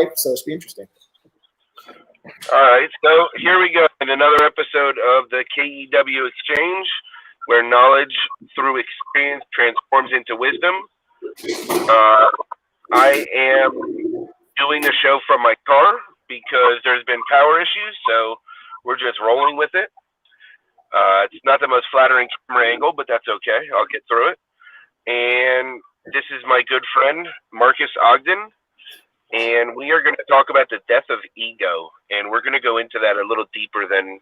life. So it's be interesting. All right, so here we go in another episode of the KEW Exchange, where knowledge through experience transforms into wisdom. I am doing the show from my car because there's been power issues, so we're just rolling with it. It's not the most flattering camera angle, but that's okay. I'll get through it. And this is my good friend, Marques Ogden, and we are going to talk about the death of ego, and we're going to go into that a little deeper than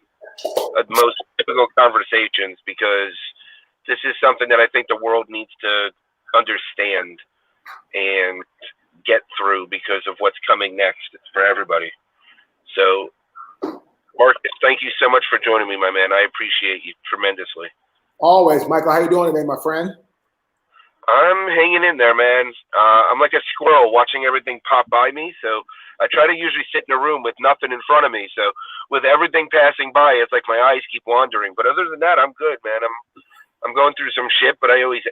most typical conversations, because this is something that I think the world needs to understand and get through because of what's coming next. It's for everybody. So, Marques, thank you so much for joining me, my man. I appreciate you tremendously. Always. Michael, how you doing today, my friend? I'm hanging in there, man. I'm like a squirrel watching everything pop by me. So I try to usually sit in a room with nothing in front of me. So with everything passing by, it's like my eyes keep wandering. But other than that, I'm good, man. I'm going through some shit, but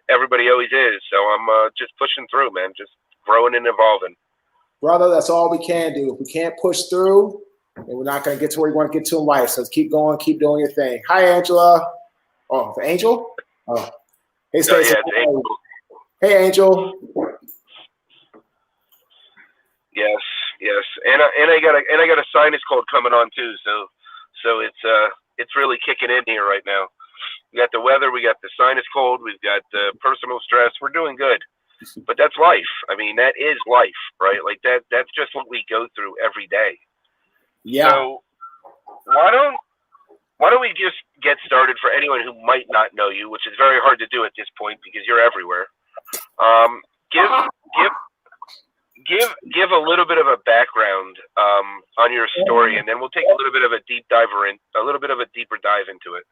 everybody always is. So I'm just pushing through, man. Just growing and evolving. Brother, that's all we can do. If we can't push through, then we're not going to get to where we want to get to in life. So keep going, keep doing your thing. Hi, Angela. Oh, the Angel? Oh. Hey, Stacey. Yeah, it's Angel. Hey, Angel. Yes. And I got a sinus cold coming on too. So it's really kicking in here right now. We got the weather, we got the sinus cold, we've got the personal stress. We're doing good. But that's life. I mean, that is life, right? Like that's just what we go through every day. Yeah. So why don't we just get started for anyone who might not know you, which is very hard to do at this point because you're everywhere. Give a little bit of a background on your story, and then we'll take a little bit of a deeper dive into it.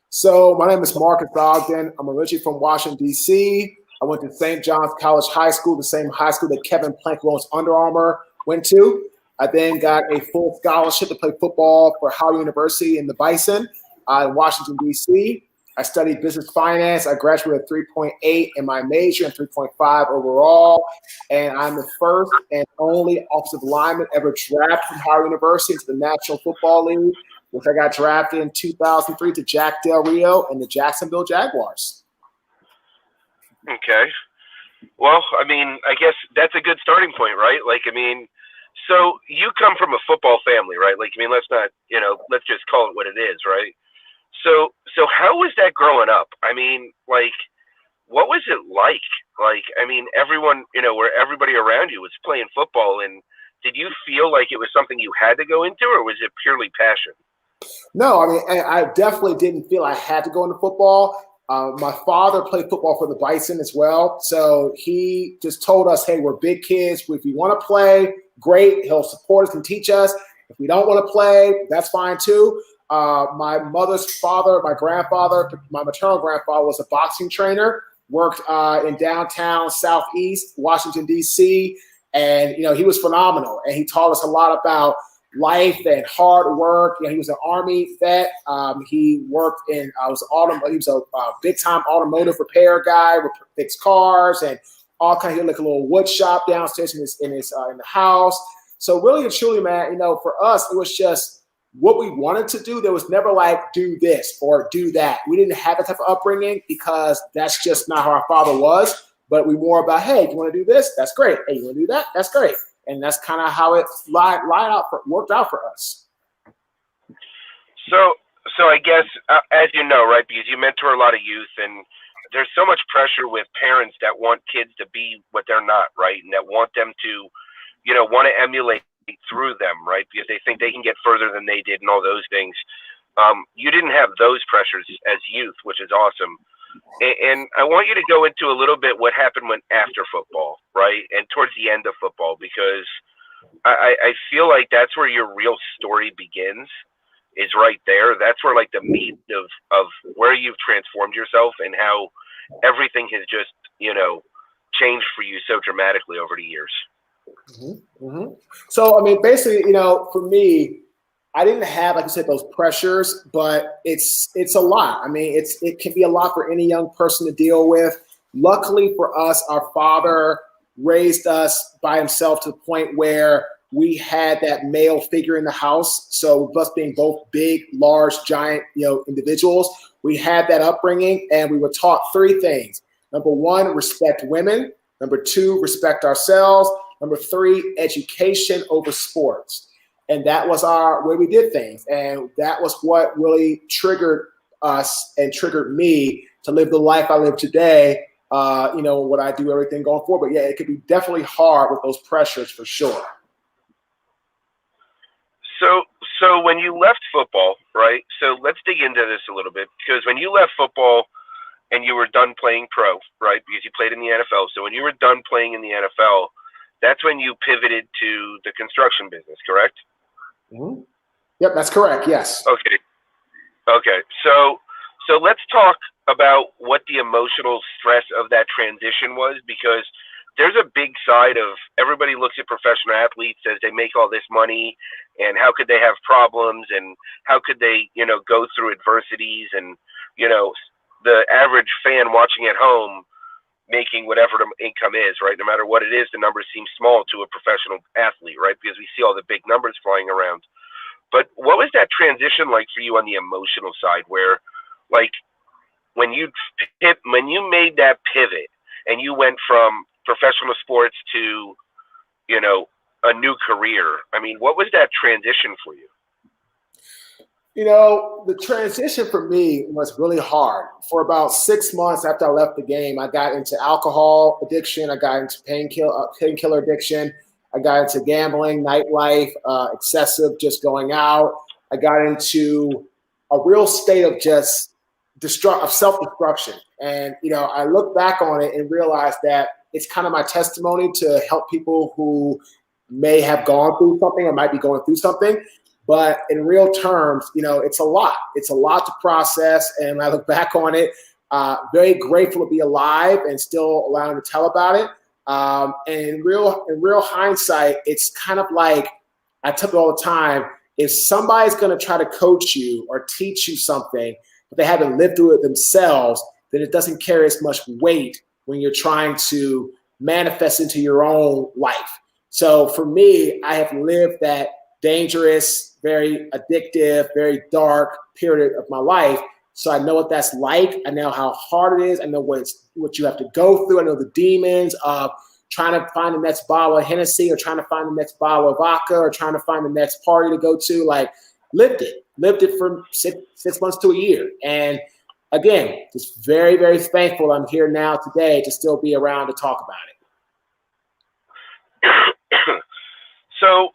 So my name is Marques Ogden. I'm originally from Washington, D.C. I went to St. John's College High School, the same high school that Kevin Plank, who owns Under Armour, went to. I then got a full scholarship to play football for Howard University in the Bison in Washington, D.C. I studied business finance. I graduated with 3.8 in my major and 3.5 overall. And I'm the first and only offensive lineman ever drafted from Howard University into the National Football League, which I got drafted in 2003 to Jack Del Rio and the Jacksonville Jaguars. Okay. Well, I mean, I guess that's a good starting point, right? Like, I mean, so you come from a football family, right? Like, I mean, let's just call it what it is, right? So how was that growing up? I mean, like, what was it like? Like, I mean, everyone, where everybody around you was playing football, and did you feel like it was something you had to go into, or was it purely passion? No, I mean, I definitely didn't feel I had to go into football. My father played football for the Bison as well. So he just told us, hey, we're big kids. If you want to play, great. He'll support us and teach us. If we don't want to play, that's fine too. My mother's father, my grandfather, my maternal grandfather was a boxing trainer, worked in downtown Southeast Washington, D.C. And, he was phenomenal. And he taught us a lot about life and hard work. He was an Army vet. He worked he was a big time automotive repair guy, would fix cars and all kinds of like a little wood shop downstairs in the house. So really and truly, man, for us, it was just what we wanted to do. There was never like do this or do that. We didn't have that type of upbringing because that's just not how our father was. But we more about, hey, you want to do this? That's great. Hey, you want to do that? That's great. And that's kind of how it worked out for us. So I guess, as you know, right, because you mentor a lot of youth, and there's so much pressure with parents that want kids to be what they're not, right, and that want them to, want to emulate through them, right, because they think they can get further than they did and all those things. You didn't have those pressures as youth, which is awesome. And I want you to go into a little bit what happened after football, right, and towards the end of football, because I feel like that's where your real story begins, is right there. That's where like the meat of where you've transformed yourself and how everything has just, changed for you so dramatically over the years. Mm-hmm. Mm-hmm. So, I mean, basically, for me, I didn't have, like I said, those pressures, but it's a lot. I mean, it can be a lot for any young person to deal with. Luckily for us, our father raised us by himself to the point where we had that male figure in the house. So with us being both big, large, giant, individuals, we had that upbringing, and we were taught three things. Number one, respect women. Number two, respect ourselves. Number three, education over sports. And that was our way we did things. And that was what really triggered us and triggered me to live the life I live today, what I do, everything going forward. But yeah, it could be definitely hard with those pressures for sure. So when you left football, right? So let's dig into this a little bit, because when you left football and you were done playing pro, right? Because you played in the NFL. So when you were done playing in the NFL, that's when you pivoted to the construction business, correct? Mm-hmm. Yep, that's correct. Yes. Okay. So let's talk about what the emotional stress of that transition was, because there's a big side of everybody looks at professional athletes as they make all this money, and how could they have problems, and how could they, go through adversities, and, the average fan watching at home making whatever the income is, right? No matter what it is, the numbers seem small to a professional athlete, right? Because we see all the big numbers flying around. But what was that transition like for you on the emotional side, where, like, when you made that pivot and you went from professional sports to, a new career? I mean, what was that transition for you? The transition for me was really hard. For about 6 months after I left the game, I got into alcohol addiction. I got into painkiller addiction. I got into gambling, nightlife, excessive, just going out. I got into a real state of just self-destruction. And, I look back on it and realize that it's kind of my testimony to help people who may have gone through something or might be going through something. But in real terms, it's a lot. It's a lot to process. And when I look back on it, very grateful to be alive and still allowing to tell about it. And in real hindsight, it's kind of like, I tell it all the time, if somebody's going to try to coach you or teach you something, but they haven't lived through it themselves, then it doesn't carry as much weight when you're trying to manifest into your own life. So for me, I have lived that dangerous, very addictive, very dark period of my life. So I know what that's like. I know how hard it is. I know what you have to go through. I know the demons of trying to find the next bottle of Hennessy, or trying to find the next bottle of vodka, or trying to find the next party to go to. Like, lived it for six months to a year. And again, just very, very thankful I'm here now today to still be around to talk about it. So,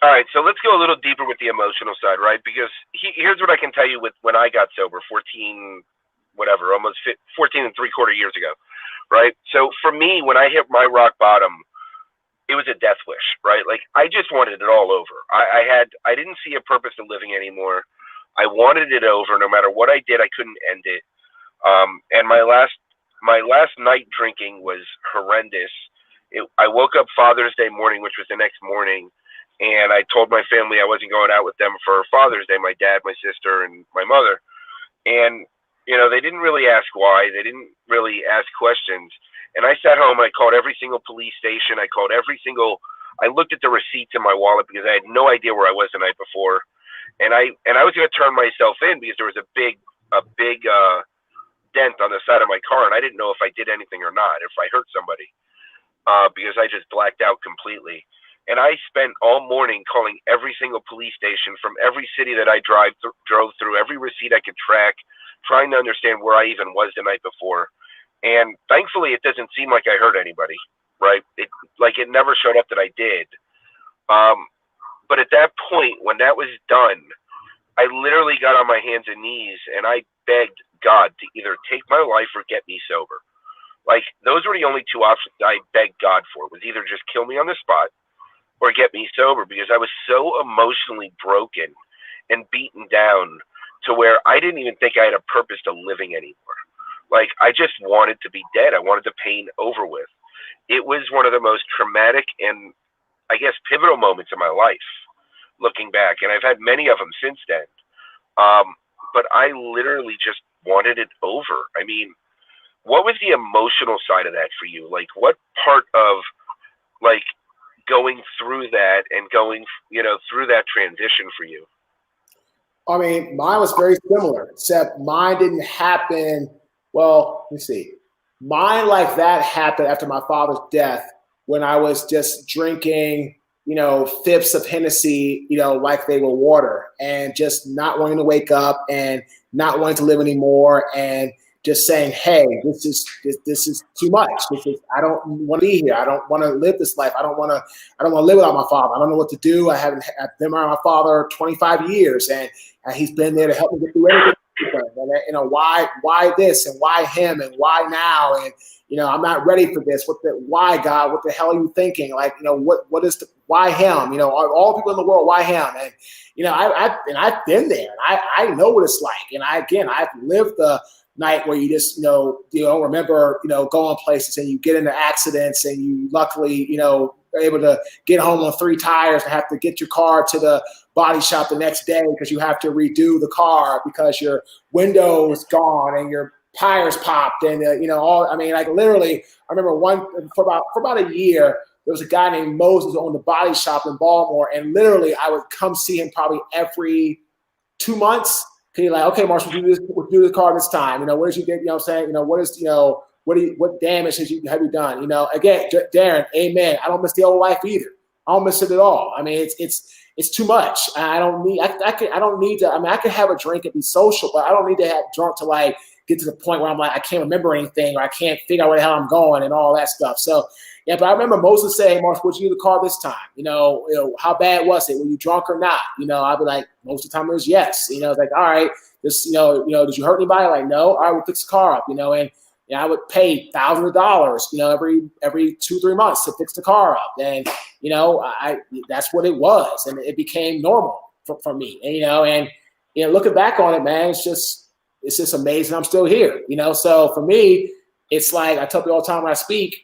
all right, so let's go a little deeper with the emotional side, right? Because here's what I can tell you with when I got sober, 14 and 3/4 years ago, right? So for me, when I hit my rock bottom, it was a death wish, right? Like, I just wanted it all over. I didn't see a purpose to living anymore. I wanted it over. No matter what I did, I couldn't end it. And my last night drinking was horrendous. I woke up Father's Day morning, which was the next morning, and I told my family I wasn't going out with them for Father's Day, my dad, my sister, and my mother. And, they didn't really ask why. They didn't really ask questions. And I sat home, I called every single police station. I looked at the receipts in my wallet because I had no idea where I was the night before. And I was going to turn myself in because there was a big dent on the side of my car, and I didn't know if I did anything or not, if I hurt somebody, because I just blacked out completely. And I spent all morning calling every single police station from every city that I drove through, every receipt I could track, trying to understand where I even was the night before. And thankfully, it doesn't seem like I hurt anybody, right? It never showed up that I did. But at that point, when that was done, I literally got on my hands and knees and I begged God to either take my life or get me sober. Like, those were the only two options I begged God for, was either just kill me on the spot or get me sober, because I was so emotionally broken and beaten down to where I didn't even think I had a purpose to living anymore. Like, I just wanted to be dead. I wanted the pain over with. It was one of the most traumatic and, I guess, pivotal moments in my life, looking back. And I've had many of them since then. But I literally just wanted it over. I mean, what was the emotional side of that for you? Like, what part of, like, going through that and going, through that transition for you? I mean, mine was very similar, except mine didn't happen. Well, let me see. Mine like that happened after my father's death when I was just drinking, fifths of Hennessy, like they were water, and just not wanting to wake up and not wanting to live anymore, and just saying, hey, this is too much. I don't want to be here. I don't want to live this life. I don't want to live without my father. I don't know what to do. I've been around my father 25 years, and he's been there to help me get through everything. And, why this and why him and why now? And, I'm not ready for this. Why, God? What the hell are you thinking? Like, what is why him? All people in the world, why him? And, I've been there. And I know what it's like. And I've lived the night where you just, you don't remember, going places, and you get into accidents, and you luckily, are able to get home on 3 tires and have to get your car to the body shop the next day because you have to redo the car because your window is gone and your tires popped, and literally, I remember for about a year, there was a guy named Moses who owned the body shop in Baltimore, and literally I would come see him probably every 2 months. He'd like, okay, Marshall, we'll do the car this time. What did you get? What is, what damage have you done? Again, Darren, amen. I don't miss the old life either. I don't miss it at all. I mean, it's too much. I don't need to. I mean, I can have a drink and be social, but I don't need to have drunk to like get to the point where I'm like, I can't remember anything, or I can't figure out where the hell I'm going and all that stuff. So yeah, but I remember Moses saying, hey, Marshall, would you do the car this time? How bad was it? Were you drunk or not? I'd be like, most of the time it was yes. It's like, all right, this, did you hurt anybody? Like, no. All right, we'll fix the car up, and I would pay thousands of dollars, every 2-3 months to fix the car up. And, that's what it was. And it became normal for me. And, looking back on it, man, it's just amazing. I'm still here, So for me, it's like, I tell people all the time when I speak,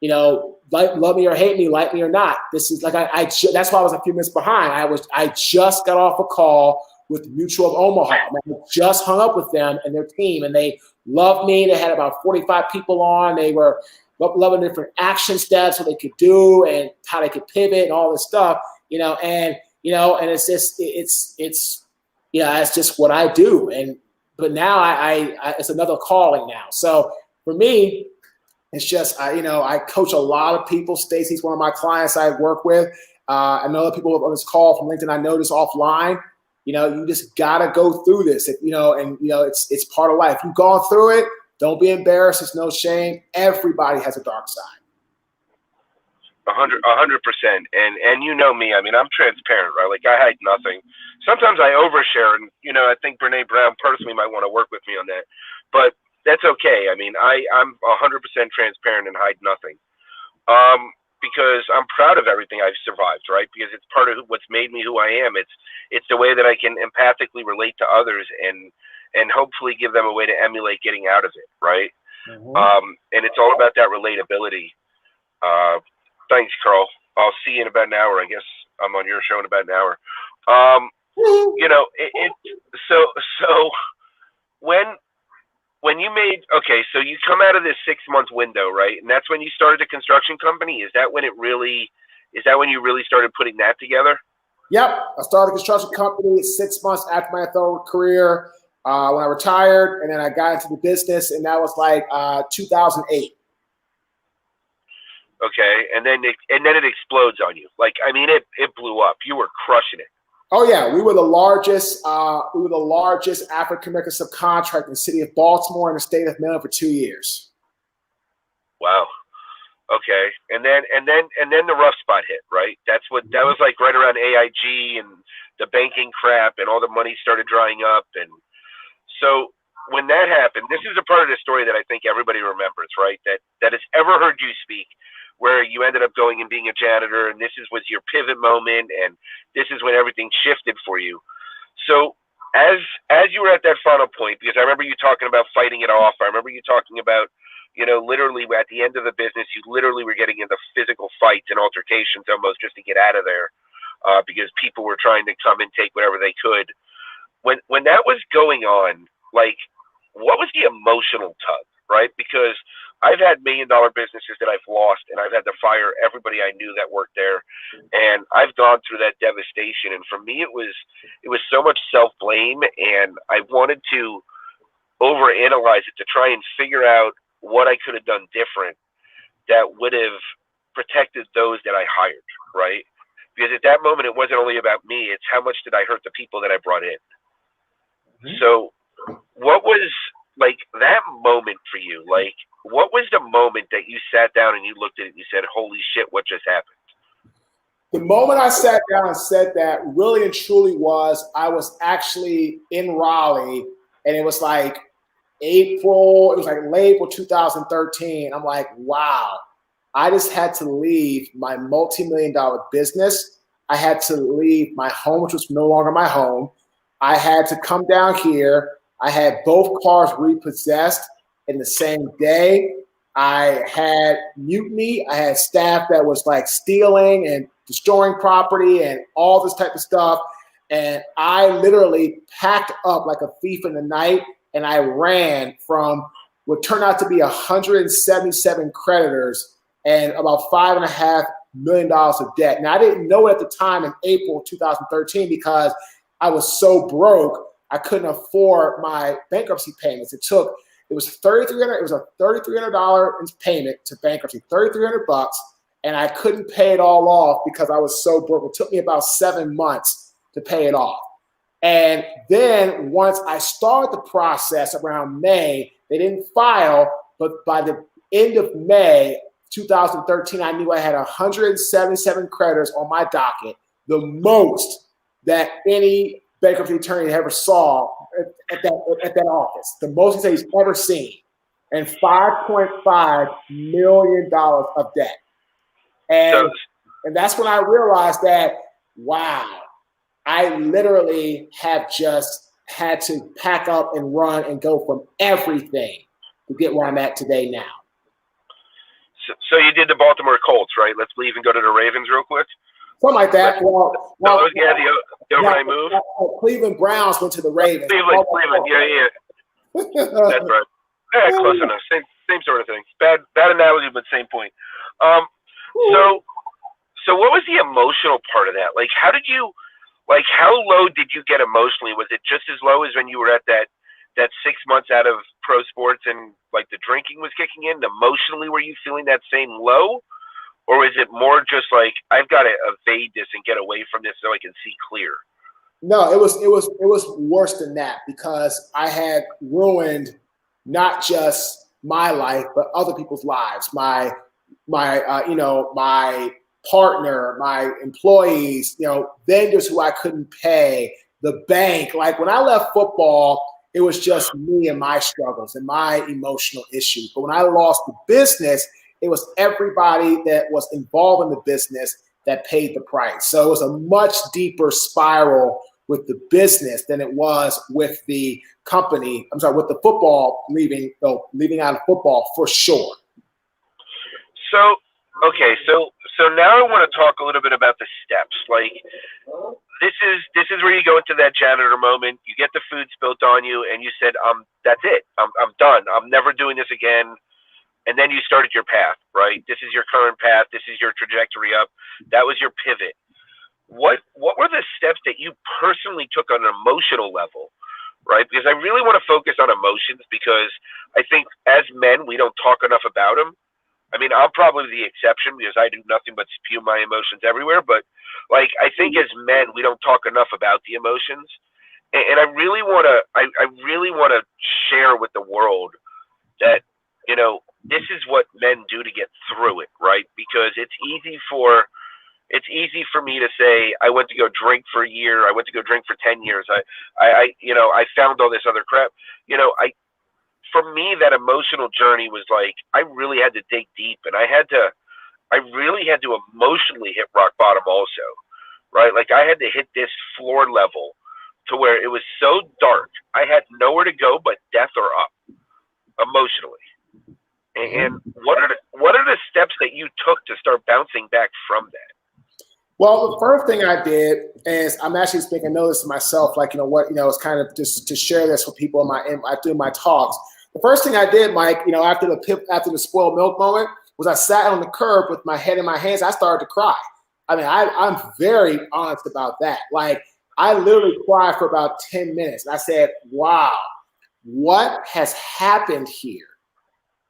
love me or hate me, like me or not. This is like, that's why I was a few minutes behind. I just got off a call with Mutual of Omaha. I just hung up with them and their team, and they loved me. They had about 45 people on. They were loving different action steps, what they could do and how they could pivot and all this stuff, and it's just, it's just what I do. But now I it's another calling now. So for me, it's just, I coach a lot of people. Stacy's one of my clients I work with. I know that people on this call from LinkedIn, I know this offline. You just got to go through this, it's part of life. You've gone through it. Don't be embarrassed. There's no shame. Everybody has a dark side. 100%. And me, I mean, I'm transparent, right? Like, I hide nothing. Sometimes I overshare, and, I think Brene Brown personally might want to work with me on that. But that's okay. I mean, I'm 100% transparent and hide nothing. Because I'm proud of everything I've survived, right? Because it's part of what's made me who I am. It's the way that I can empathically relate to others and hopefully give them a way to emulate getting out of it, right? Mm-hmm. And it's all about that relatability. Thanks, Carl. I'll see you in about an hour. I guess I'm on your show in about an hour. So when you so you come out of this 6-month window, right? And that's when you started a construction company. Is that when you really started putting that together? Yep. I started a construction company 6 months after my athletic career, when I retired, and then I got into the business, and that was like 2008. Okay. And then it explodes on you. Like, I mean, it blew up. You were crushing it. Oh yeah, we were the largest African American subcontractor in the city of Baltimore and the state of Maryland for 2 years. Wow. Okay. And then the rough spot hit, right? That was like right around AIG and the banking crap, and all the money started drying up. And so when that happened, this is a part of the story that I think everybody remembers, right? That has ever heard you speak, where you ended up going and being a janitor, and was your pivot moment, and this is when everything shifted for you. So as you were at that final point, because I remember you talking about fighting it off, I remember you talking about, literally at the end of the business, you literally were getting into physical fights and altercations almost just to get out of there, because people were trying to come and take whatever they could. When that was going on, like, what was the emotional tug? right? Because I've had $1 million businesses that I've lost, and I've had to fire everybody I knew that worked there, and I've gone through that devastation. And for me, it was so much self blame, and I wanted to overanalyze it to try and figure out what I could have done different that would have protected those that I hired, right? Because at that moment, it wasn't only about me; it's how much did I hurt the people that I brought in. Mm-hmm. So, what was like that moment for you? Like, what was the moment that you sat down and you looked at it and you said, holy shit, what just happened? The moment I sat down and said that really and truly was, I was actually in Raleigh, and it was like late April 2013. I'm like, wow, I just had to leave my multi-million-dollar business. I had to leave my home, which was no longer my home. I had to come down here. I had both cars repossessed in the same day. I had mutiny. I had staff that was like stealing and destroying property and all this type of stuff. And I literally packed up like a thief in the night, and I ran from what turned out to be 177 creditors and about $5.5 million of debt. Now, I didn't know it at the time in April 2013 because I was so broke, I couldn't afford my bankruptcy payments. It was $3,300. It was a $3,300 payment to bankruptcy, $3,300, and I couldn't pay it all off because I was so broke. It took me about 7 months to pay it off. And then once I started the process around May, they didn't file, but by the end of May 2013, I knew I had 177 creditors on my docket, the most that any bankruptcy attorney ever saw at that office, the most he's ever seen, and $5.5 million of debt. And that's when I realized that, wow, I literally have just had to pack up and run and go from everything to get where I'm at today now. So you did the Baltimore Colts, right? Let's leave and go to the Ravens real quick. Something like that. The overnight move. Cleveland Browns went to the Ravens. Cleveland, yeah. That's right. Yeah, close enough. Same sort of thing. Bad analogy, but same point. So what was the emotional part of that? Like, how low did you get emotionally? Was it just as low as when you were at that 6 months out of pro sports and like the drinking was kicking in? Emotionally, were you feeling that same low? Or is it more just like, I've got to evade this and get away from this so I can see clear? No, it was worse than that, because I had ruined not just my life, but other people's lives. My partner, my employees, vendors who I couldn't pay, the bank. Like when I left football, it was just me and my struggles and my emotional issues. But when I lost the business, it was everybody that was involved in the business that paid the price. So it was a much deeper spiral with the business than it was with the company. With the football leaving out of football for sure. So now I want to talk a little bit about the steps. Like this is where you go into that janitor moment. You get the food spilt on you, and you said, that's it. I'm done. I'm never doing this again. And then you started your path, right? This is your current path. This is your trajectory up. That was your pivot. What were the steps that you personally took on an emotional level, right? Because I really want to focus on emotions, because I think as men, we don't talk enough about them. I mean, I'm probably the exception because I do nothing but spew my emotions everywhere. But like, I think as men, we don't talk enough about the emotions. And I really want to share with the world that, this is what men do to get through it, right? Because it's easy for me to say, I went to go drink for a year. I went to go drink for 10 years. I found all this other crap. For me, that emotional journey was like, I really had to dig deep, and I really had to emotionally hit rock bottom also, right? Like I had to hit this floor level to where it was so dark. I had nowhere to go but death or up emotionally. And what are the steps that you took to start bouncing back from that? Well, the first thing I did is, I'm actually making notice to myself, like, it's kind of just to share this with people I do my talks. The first thing I did, Mike, after the spoiled milk moment, was I sat on the curb with my head in my hands. I started to cry. I mean, I'm very honest about that. Like, I literally cried for about 10 minutes. And I said, wow, what has happened here?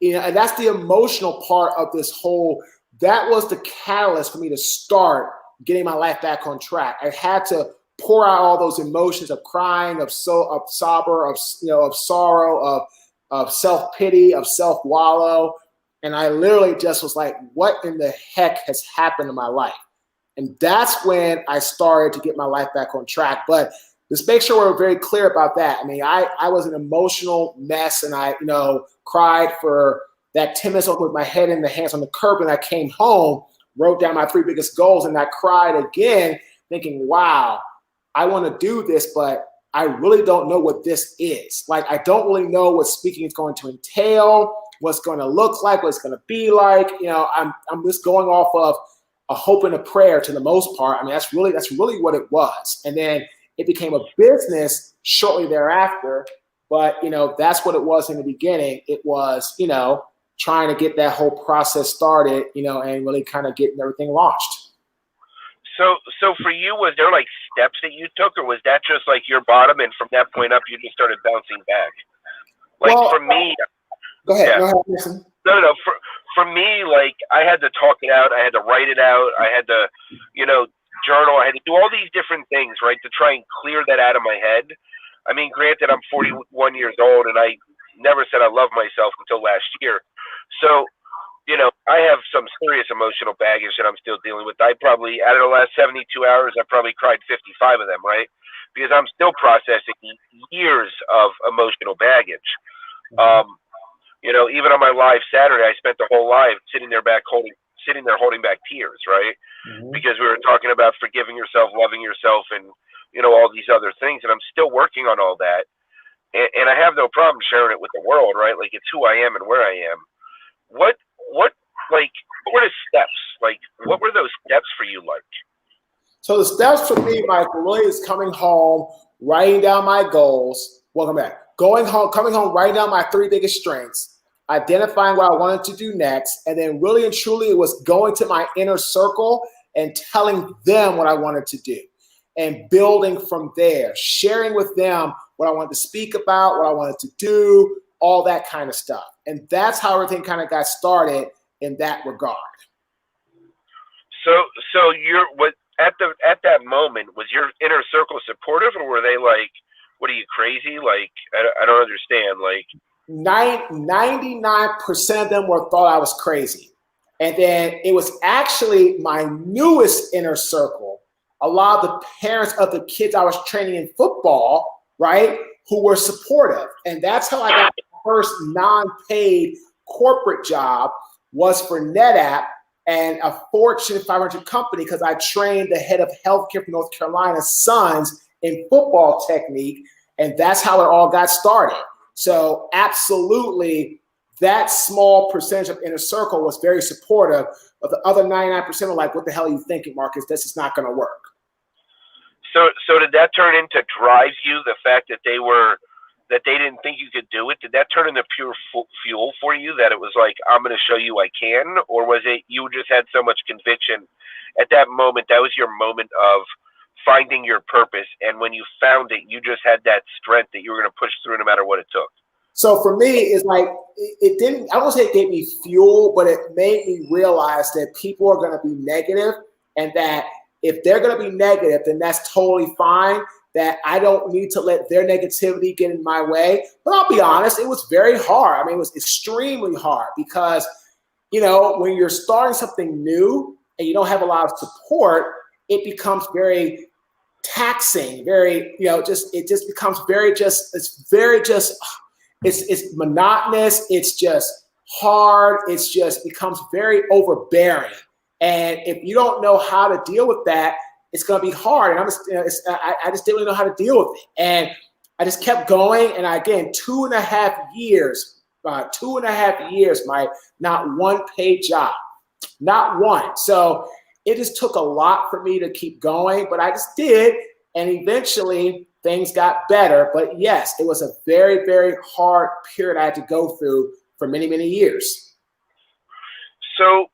And that's the emotional part of this whole, that was the catalyst for me to start getting my life back on track. I had to pour out all those emotions of crying, of sorrow, of self-pity, of self-wallow. And I literally just was like, what in the heck has happened in my life? And that's when I started to get my life back on track. But let's make sure we're very clear about that. I mean, I was an emotional mess, and I, cried for that 10 minutes with my head in the hands on the curb. And I came home, wrote down my 3 biggest goals, and I cried again, thinking, wow, I want to do this, but I really don't know what this is. Like, I don't really know what speaking is going to entail, what's going to look like, what it's going to be like. I'm just going off of a hope and a prayer to the most part. I mean, that's really what it was. And then it became a business shortly thereafter. But, that's what it was in the beginning. It was, trying to get that whole process started, and really kind of getting everything launched. So for you, was there like steps that you took, or was that just like your bottom, and from that point up, you just started bouncing back? Like, for me, go ahead. Yeah. Go ahead. Listen. No. For me, like, I had to talk it out. I had to write it out. I had to, journal. I had to do all these different things, right, to try and clear that out of my head. I mean, granted, I'm 41 years old, and I never said I love myself until last year. So, I have some serious emotional baggage that I'm still dealing with. I probably, out of the last 72 hours, I probably cried 55 of them, right? Because I'm still processing years of emotional baggage. Even on my live Saturday, I spent the whole live sitting there holding back tears, right? Because we were talking about forgiving yourself, loving yourself, and all these other things. And I'm still working on all that. And I have no problem sharing it with the world, right? Like, it's who I am and where I am. What were the steps? Like, what were those steps for you like? So the steps for me, Mike, really is coming home, writing down my goals. Welcome back. Coming home, writing down my 3 biggest strengths, identifying what I wanted to do next, and then really and truly it was going to my inner circle and telling them what I wanted to do and building from there, sharing with them what I wanted to speak about, what I wanted to do, all that kind of stuff. And that's how everything kind of got started in that regard. So at that moment, was your inner circle supportive, or were they like, what are you, crazy? Like, I don't understand. Like, 99% of them thought I was crazy. And then it was actually my newest inner circle, a lot of the parents of the kids I was training in football, right, who were supportive. And that's how I got my first non-paid corporate job, was for NetApp and a Fortune 500 company, because I trained the head of healthcare for North Carolina's sons in football technique. And that's how it all got started. So absolutely, that small percentage of inner circle was very supportive, but the other 99% are like, what the hell are you thinking, Marcus? This is not going to work. So did that turn into drive you, the fact that they didn't think you could do it? Did that turn into pure fuel for you, that it was like, I'm going to show you I can? Or was it you just had so much conviction at that moment, that was your moment of finding your purpose, and when you found it, you just had that strength that you were going to push through no matter what it took? So for me, it's like, it didn't, I won't say it gave me fuel, but it made me realize that people are going to be negative, and that if they're going to be negative, then that's totally fine, that I don't need to let their negativity get in my way. But I'll be honest, it was very hard. I mean, it was extremely hard because, when you're starting something new and you don't have a lot of support, it becomes very taxing, very, it just becomes it's monotonous. It's just hard. It's just becomes very overbearing. And if you don't know how to deal with that, it's going to be hard. And I just didn't really know how to deal with it. And I just kept going. And again, 2.5 years, Mike, not one paid job, not one. So it just took a lot for me to keep going, but I just did. And eventually things got better. But yes, it was a very, very hard period I had to go through for many, many years. So,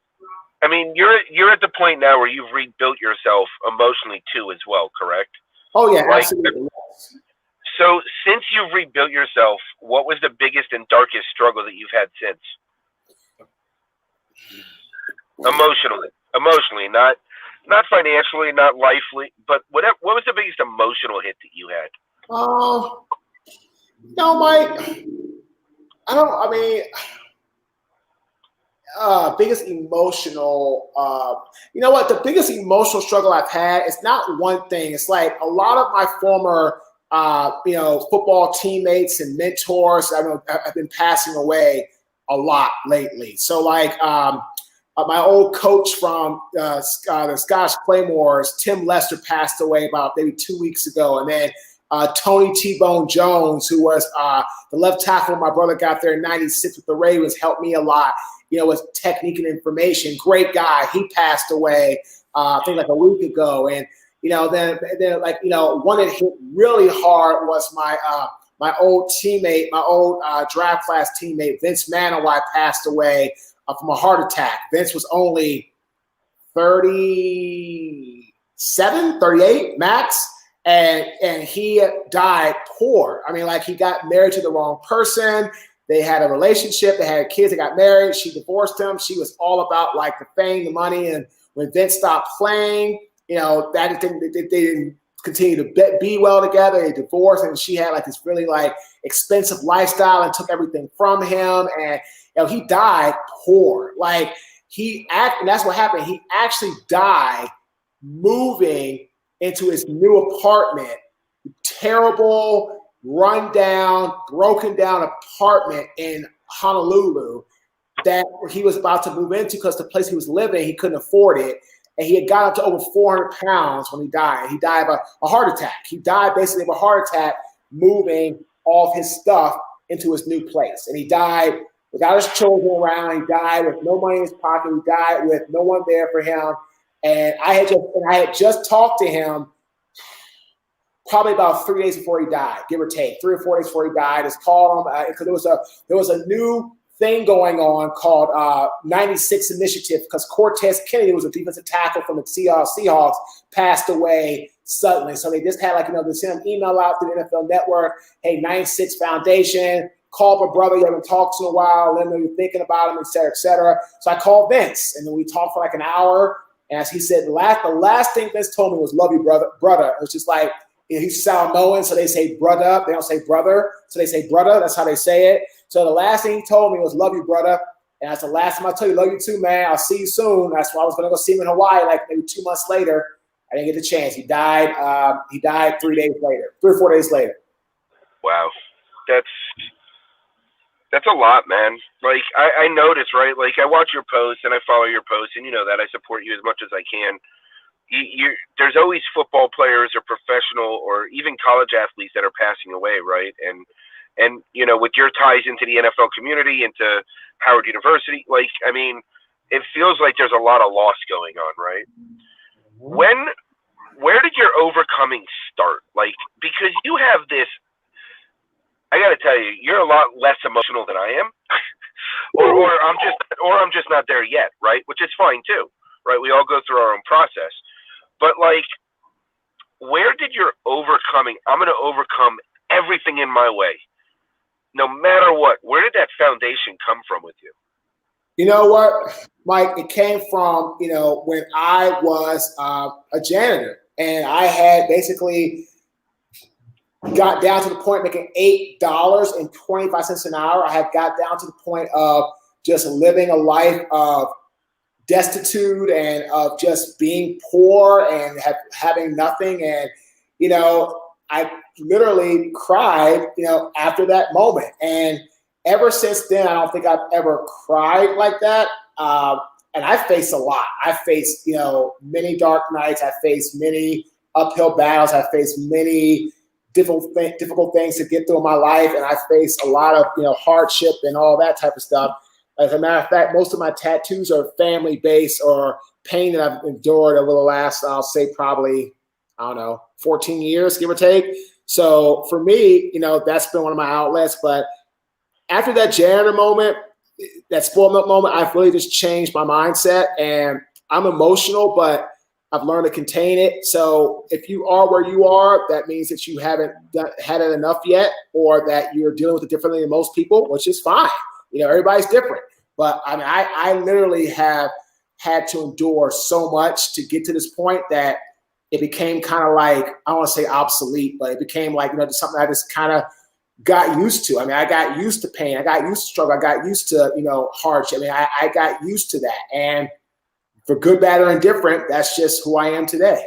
I mean, you're at the point now where you've rebuilt yourself emotionally too, as well, correct? Oh yeah, Like, absolutely. Yes. so since you've rebuilt yourself, what was the biggest and darkest struggle that you've had since? Emotionally, not financially, not lifely, but whatever. What was the biggest emotional hit that you had? No, Mike. I don't. I mean, biggest emotional. You know what? The biggest emotional struggle I've had. It's not one thing. It's like a lot of my former, football teammates and mentors. I've been passing away a lot lately. So like. My old coach from the Scottish Claymores, Tim Lester, passed away about maybe 2 weeks ago. And then Tony T-Bone Jones, who was the left tackle my brother got there in '96 with the Ravens, helped me a lot, with technique and information. Great guy. He passed away, I think like a week ago. And, then one that hit really hard was my old teammate, my old draft class teammate, Vince Manawai, passed away from a heart attack. Vince was only 37, 38 max, and he died poor. I mean, like he got married to the wrong person. They had a relationship. They had kids. They got married. She divorced him. She was all about like the fame, the money. And when Vince stopped playing, they didn't continue to be well together. They divorced, and she had like this really like expensive lifestyle and took everything from him. And he died poor. Like and that's what happened. He actually died moving into his new apartment, terrible, run down, broken down apartment in Honolulu that he was about to move into because the place he was living, he couldn't afford it. And he had got up to over 400 pounds when he died. He died of a heart attack. He died basically of a heart attack moving all of his stuff into his new place. And he died without his children around. He died with no money in his pocket. He died with no one there for him. And I had just talked to him probably about 3 days before he died, give or take, 3 or 4 days before he died. Just called him because there was a new thing going on called 96 Initiative, because Cortez Kennedy was a defensive tackle from the Seahawks, passed away suddenly. So they just had they sent an email out to the NFL Network, hey, 96 Foundation, call my brother you haven't talked to in a while, let him know you're thinking about him, et cetera, et cetera. So I called Vince, and then we talked for like an hour. And as he said, the last thing Vince told me was, love you, brother. It was just like, he's Samoan, so they say brother. They don't say brother, so they say brother. That's how they say it. So the last thing he told me was, love you, brother. And that's the last time I tell you, love you too, man. I'll see you soon. That's why I was going to go see him in Hawaii like maybe 2 months later. I didn't get the chance. He died 3 days later, 3 or 4 days later. Wow. That's a lot, man. Like, I notice, right? Like, I watch your posts and I follow your posts, and you know that I support you as much as I can. There's always football players or professional or even college athletes that are passing away, right? And with your ties into the NFL community, into Howard University, like, I mean, it feels like there's a lot of loss going on, right? Where did your overcoming start? Like, because you have this, I got to tell you, you're a lot less emotional than I am, or I'm just not there yet, right? Which is fine too, right? We all go through our own process. But like, where did your overcoming, I'm going to overcome everything in my way, no matter what, where did that foundation come from with you? You know what, Mike? It came from, when I was a janitor, and I had basically got down to the point making $8.25 an hour. I had got down to the point of just living a life of destitute and of just being poor and having nothing. And, I literally cried, after that moment. And ever since then, I don't think I've ever cried like that. And I faced a lot. I faced, many dark nights. I faced many uphill battles. I faced many difficult things to get through in my life. And I faced a lot of, hardship and all that type of stuff. As a matter of fact, most of my tattoos are family-based or pain that I've endured over the last, I'll say probably, 14 years, give or take. So for me, that's been one of my outlets. But after that janitor moment, that spoiled milk moment, I've really just changed my mindset, and I'm emotional, but I've learned to contain it. So if you are where you are, that means that you haven't had it enough yet, or that you're dealing with it differently than most people, which is fine. Everybody's different. But I mean, I literally have had to endure so much to get to this point that it became kind of like, I don't want to say obsolete, but it became like, just something I just kind of got used to. I mean, I got used to pain. I got used to struggle. I got used to, hardship. I mean, I got used to that. And for good, bad, or indifferent, that's just who I am today.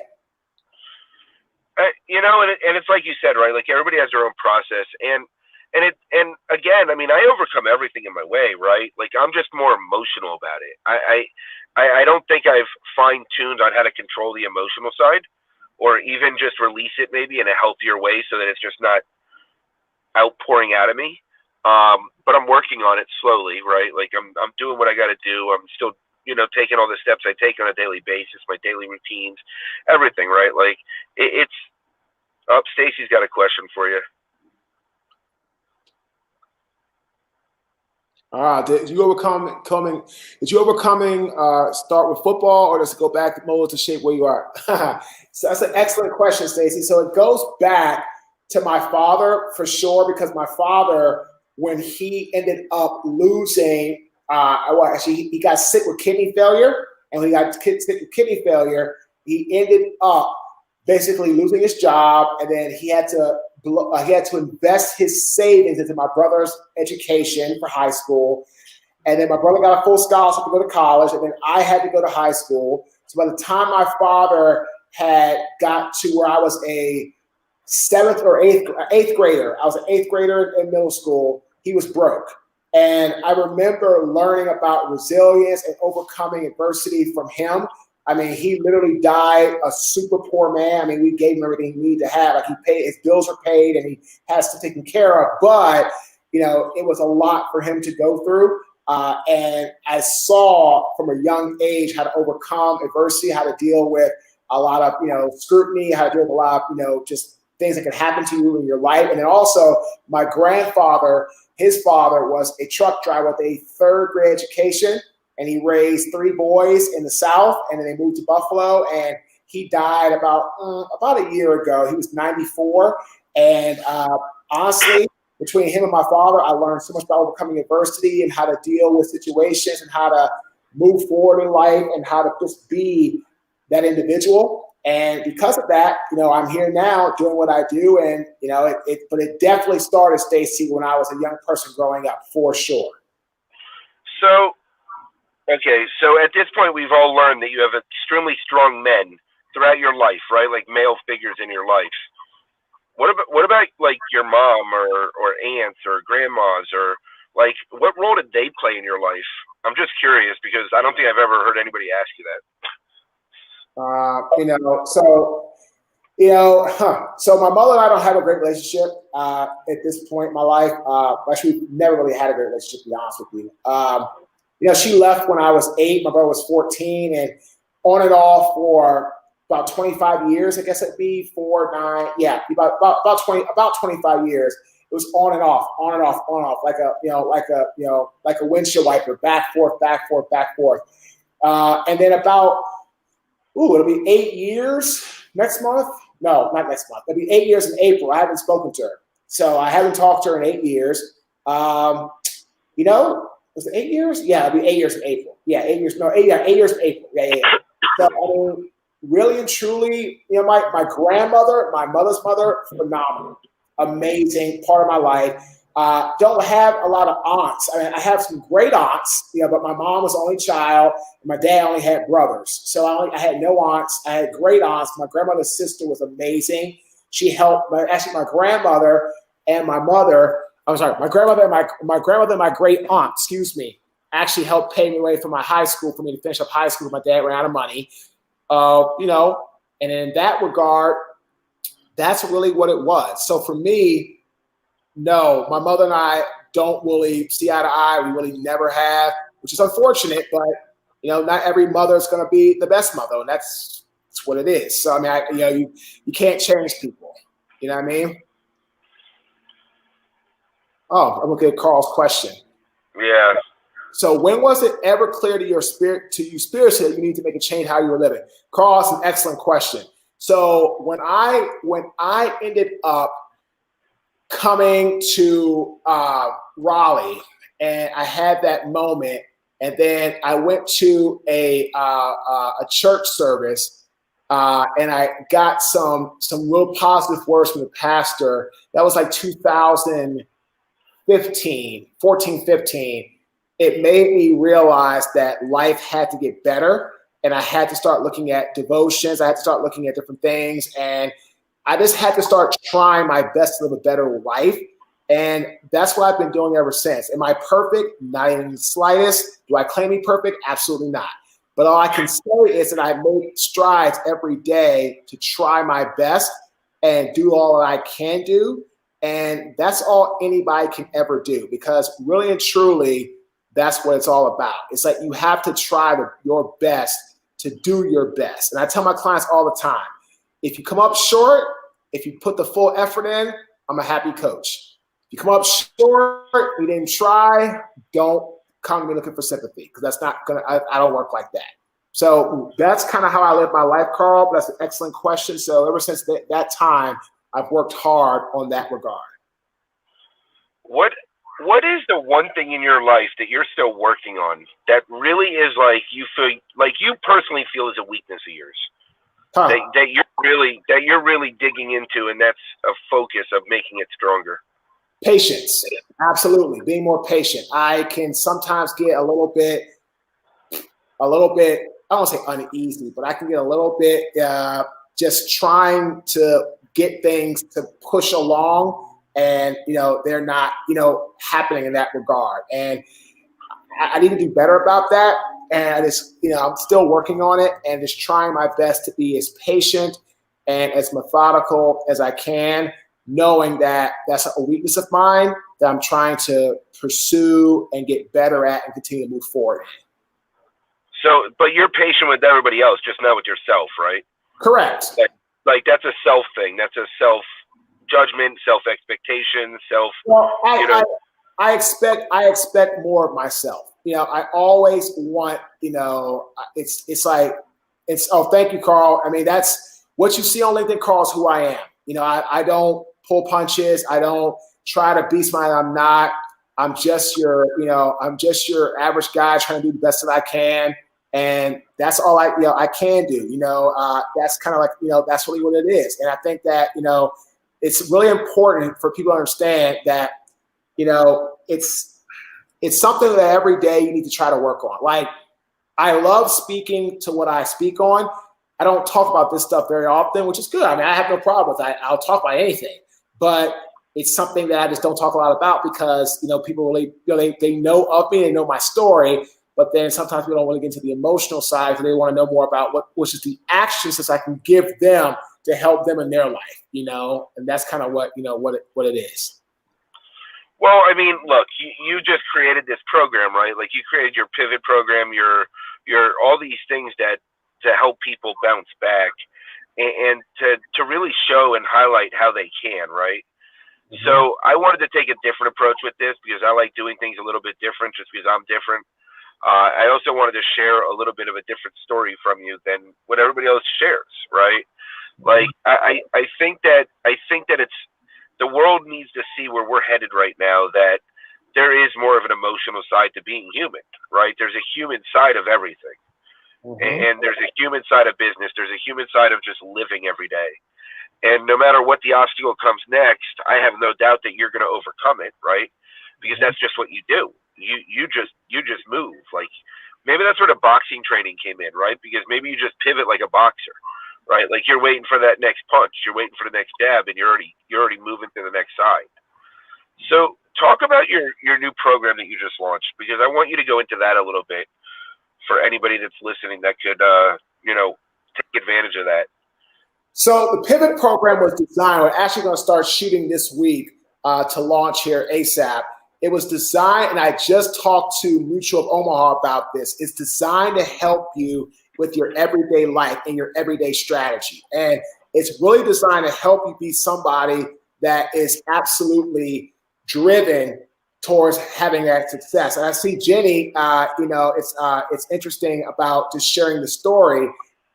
And it's like you said, right? Like everybody has their own process, and again, I mean, I overcome everything in my way, right? Like I'm just more emotional about it. I don't think I've fine-tuned on how to control the emotional side, or even just release it maybe in a healthier way so that it's just not outpouring out of me. But I'm working on it slowly, right? Like I'm doing what I got to do. I'm still taking all the steps I take on a daily basis, my daily routines, everything, right? Like it's up. Stacy's got a question for you. Did you overcoming start with football, or does it go back to mold to shape where you are? So that's an excellent question, Stacey. So it goes back to my father for sure, because my father, when he ended up losing, he got sick with kidney failure, and when he got sick with kidney failure, he ended up basically losing his job, and then he had to invest his savings into my brother's education for high school. And then my brother got a full scholarship to go to college, and then I had to go to high school. So by the time my father had got to where I was a eighth grader, I was an eighth grader in middle school, he was broke. And I remember learning about resilience and overcoming adversity from him. I mean, he literally died a super poor man. I mean, we gave him everything he needed to have. Like, he paid, his bills were paid, and he has to taken care of. But, it was a lot for him to go through. And I saw from a young age how to overcome adversity, how to deal with a lot of, scrutiny, how to deal with a lot of, just things that can happen to you in your life. And then also my grandfather, his father was a truck driver with a third grade education, and he raised 3 boys in the South, and then they moved to Buffalo, and he died about a year ago. He was 94. And honestly, between him and my father, I learned so much about overcoming adversity and how to deal with situations and how to move forward in life and how to just be that individual. And because of that, I'm here now doing what I do. And, but it definitely started, Stacey, when I was a young person growing up, for sure. So at this point, we've all learned that you have extremely strong men throughout your life, right? Like male figures in your life. What about like your mom or aunts or grandmas, or like what role did they play in your life? I'm just curious, because I don't think I've ever heard anybody ask you that. So my mother and I don't have a great relationship at this point in my life. Actually, we've never really had a great relationship, to be honest with you. She left when I was 8. My brother was 14, and on and off for about 25 years. I guess it'd be 4, 9. Yeah, about 25 years. It was on and off, like a windshield wiper, back, forth. And then it'll be 8 years next month. No, not next month. It'll be 8 years in April. I haven't spoken to her. So I haven't talked to her in 8 years. Was it 8 years? Yeah, it'll be 8 years in April. Yeah, 8 years. No, 8 years in April. Yeah. So, I mean, really and truly, my grandmother, my mother's mother, phenomenal, amazing part of my life. Don't have a lot of aunts. I mean, I have some great aunts, but my mom was the only child, and my dad only had brothers. So I had no aunts. I had great aunts. My grandmother's sister was amazing. She helped. My grandmother and my mother. I'm sorry, my grandmother and my great aunt, actually helped pay me way for my high school, for me to finish up high school. My dad ran out of money, and in that regard, that's really what it was. So for me, no, my mother and I don't really see eye to eye. We really never have, which is unfortunate, but not every mother is going to be the best mother, and that's what it is. So I mean, you can't change people. You know what I mean? Oh, I'm looking at Carl's question. Yeah. So when was it ever clear to you spiritually that you need to make a change how you were living? Carl, that's an excellent question. So when I ended up coming to Raleigh, and I had that moment, and then I went to a church service, and I got some real positive words from the pastor. That was like 2015, 14, 15. It made me realize that life had to get better, and I had to start looking at devotions. I had to start looking at different things, and I just had to start trying my best to live a better life. And that's what I've been doing ever since. Am I perfect? Not even the slightest. Do I claim to be perfect? Absolutely not. But all I can say is that I make strides every day to try my best and do all that I can do. And that's all anybody can ever do, because really and truly, that's what it's all about. It's like you have to try your best to do your best. And I tell my clients all the time, if you come up short, if you put the full effort in, I'm a happy coach. If you come up short, you didn't try, don't come to me looking for sympathy, because that's not gonna. I don't work like that. So that's kind of how I live my life, Carl. That's an excellent question. So ever since that time, I've worked hard on that regard. What is the one thing in your life that you're still working on that really is like you feel like you personally feel is a weakness of yours? That you're really digging into, and that's a focus of making it stronger. Patience, absolutely. Being more patient. I can sometimes get a little bit. I don't want to say uneasy, but I can get a little bit just trying to get things to push along, and they're not happening in that regard. And I need to do better about that. And I just, I'm still working on it, and just trying my best to be as patient and as methodical as I can, knowing that that's a weakness of mine that I'm trying to pursue and get better at and continue to move forward. So, but you're patient with everybody else, just not with yourself, right? Correct. Like that's a self thing. That's a self judgment, self expectation, self. Well, I expect more of myself. I always want, it's like, oh, thank you, Carl. I mean, that's what you see on LinkedIn, Carl, is who I am. I don't pull punches. I don't try to be somebody I'm not. I'm just your average guy trying to do the best that I can. And that's all I can do. That's kind of like, that's really what it is. And I think that, it's really important for people to understand that, it's something that every day you need to try to work on. Like, I love speaking to what I speak on. I don't talk about this stuff very often, which is good. I mean, I have no problem with that. I'll talk about anything, but it's something that I just don't talk a lot about, because, people really, they know of me, they know my story, but then sometimes we don't want to get into the emotional side, because they want to know more about which is the actions that I can give them to help them in their life, and that's kind of what it is. Well, I mean, look, you just created this program, right? Like, you created your pivot program, your all these things that to help people bounce back, and to really show and highlight how they can, right? Mm-hmm. So I wanted to take a different approach with this, because I like doing things a little bit different, just because I'm different. I also wanted to share a little bit of a different story from you than what everybody else shares, right? Like, I think that it's, the world needs to see where we're headed right now, that there is more of an emotional side to being human, right? There's a human side of everything. Mm-hmm. And there's a human side of business. There's a human side of just living every day. And no matter what the obstacle comes next, I have no doubt that you're going to overcome it, right? Because that's just what you do. You just move. Like, maybe that's where the boxing training came in, right? Because maybe you just pivot like a boxer, right? Like, you're waiting for that next punch, you're waiting for the next jab, and you're already moving to the next side. So talk about your new program that you just launched, because I want you to go into that a little bit for anybody that's listening that could take advantage of that. So the pivot program was designed, we're actually going to start shooting this week to launch here ASAP. It was designed, and I just talked to Mutual of Omaha about this. It's designed to help you with your everyday life and your everyday strategy. And it's really designed to help you be somebody that is absolutely driven towards having that success. And I see Jenny, it's interesting about just sharing the story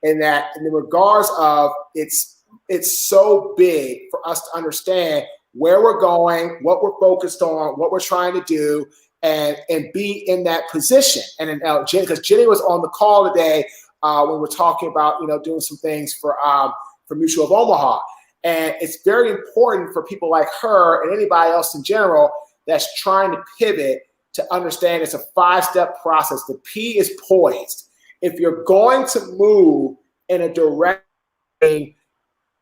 in the regards of it's so big for us to understand where we're going, what we're focused on, what we're trying to do, and be in that position. And then because Jenny was on the call today when we're talking about doing some things for Mutual of Omaha, and it's very important for people like her and anybody else in general that's trying to pivot to understand it's a 5-step process. The P is poised. If you're going to move in a direction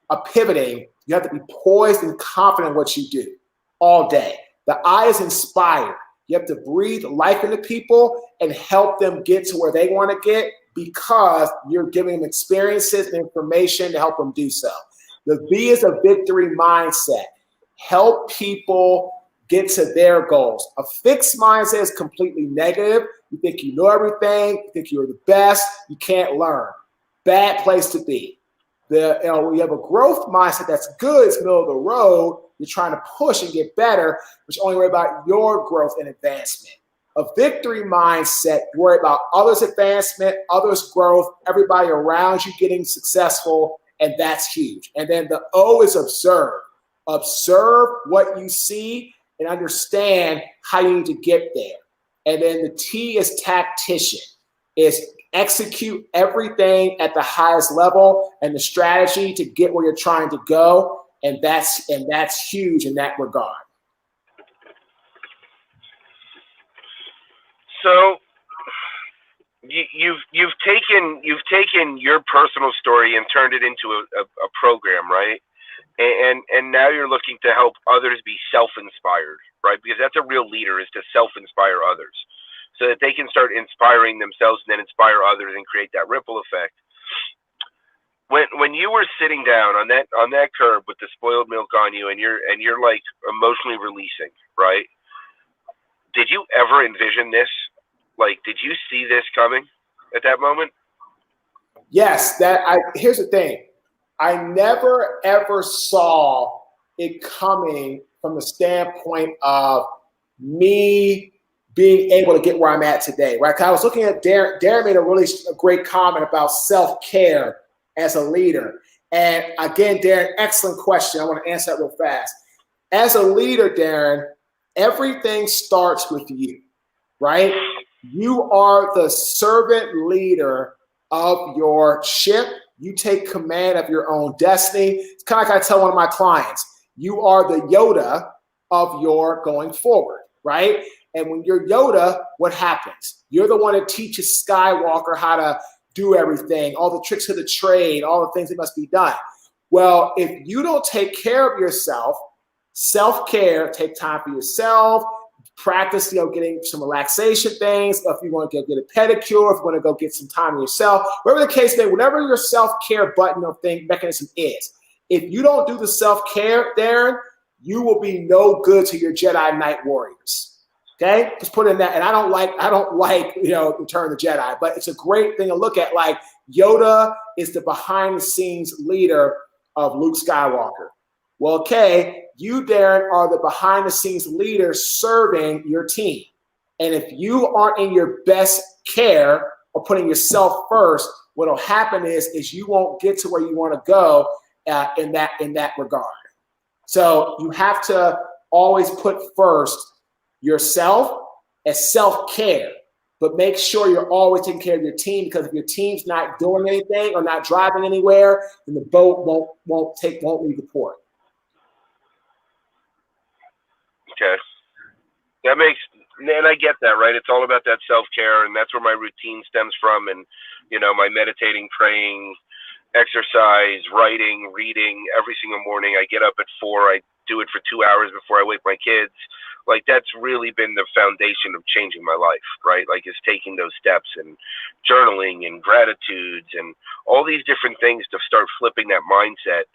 of pivoting, you have to be poised and confident in what you do all day. The I is inspired. You have to breathe life into people and help them get to where they want to get because you're giving them experiences and information to help them do so. The V is a victory mindset. Help people get to their goals. A fixed mindset is completely negative. You think you know everything. You think you're the best. You can't learn. Bad place to be. When you have a growth mindset that's good, it's middle of the road. You're trying to push and get better, but you only worry about your growth and advancement. A victory mindset, you worry about others' advancement, others' growth, everybody around you getting successful, and that's huge. And then the O is observe. Observe what you see and understand how you need to get there. And then the T is tactician. Is execute everything at the highest level and the strategy to get where you're trying to go. And that's huge in that regard. So you've taken your personal story and turned it into a program, right? And now you're looking to help others be self-inspired, right? Because that's a real leader, is to self-inspire others, so that they can start inspiring themselves and then inspire others and create that ripple effect. When you were sitting down on that curb with the spoiled milk on you and you're like emotionally releasing, right? Did you ever envision this? Like, did you see this coming at that moment? Yes. Here's the thing. I never ever saw it coming from the standpoint of me being able to get where I'm at today, right? 'Cause I was looking at Darren. Darren made a great comment about self-care as a leader. And again, Darren, excellent question. I want to answer that real fast. As a leader, Darren, everything starts with you, right? You are the servant leader of your ship. You take command of your own destiny. It's kind of like I tell one of my clients, you are the Yoda of your going forward, right? And when you're Yoda, what happens? You're the one that teaches Skywalker how to do everything, all the tricks of the trade, all the things that must be done. Well, if you don't take care of yourself, self-care, take time for yourself, practice, getting some relaxation things. If you want to go get a pedicure, if you want to go get some time to yourself, whatever the case may be, whatever your self-care button or thing mechanism is, if you don't do the self-care, Darren, you will be no good to your Jedi Knight warriors. Okay, just put in that. And I don't like the term the Jedi, but it's a great thing to look at. Like Yoda is the behind-the-scenes leader of Luke Skywalker. Well, okay, you, Darren, are the behind-the-scenes leader serving your team. And if you aren't in your best care or putting yourself first, what will happen is you won't get to where you want to go in that regard. So you have to always put first yourself as self-care, but make sure you're always taking care of your team, because if your team's not doing anything or not driving anywhere, then the boat won't leave the port. Okay. And I get that, right? It's all about that self-care, and that's where my routine stems from. And, my meditating, praying, exercise, writing, reading every single morning. I get up at 4. I do it for 2 hours before I wake my kids. Like, that's really been the foundation of changing my life, right? Like, is taking those steps and journaling and gratitudes and all these different things to start flipping that mindset.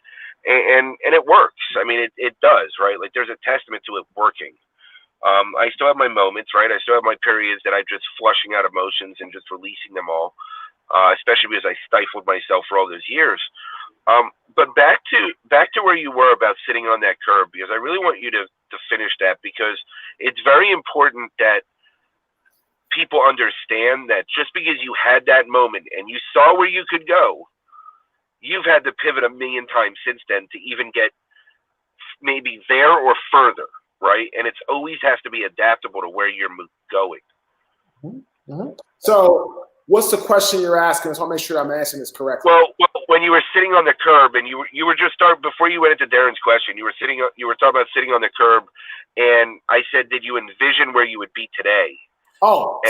And it works. I mean, it does, right? Like, there's a testament to it working. I still have my moments, right? I still have my periods that I'm just flushing out emotions and just releasing them all, especially because I stifled myself for all those years. But back to where you were about sitting on that curb, because I really want you to finish that, because it's very important that people understand that just because you had that moment and you saw where you could go, you've had to pivot a million times since then to even get maybe there or further, right? And it's always has to be adaptable to where you're going. Mm-hmm. So what's the question you're asking? So I'll make sure I'm answering this correctly. Well, when you were sitting on the curb and you were just before you went into Darren's question, you were talking about sitting on the curb, and I said, did you envision where you would be today? No.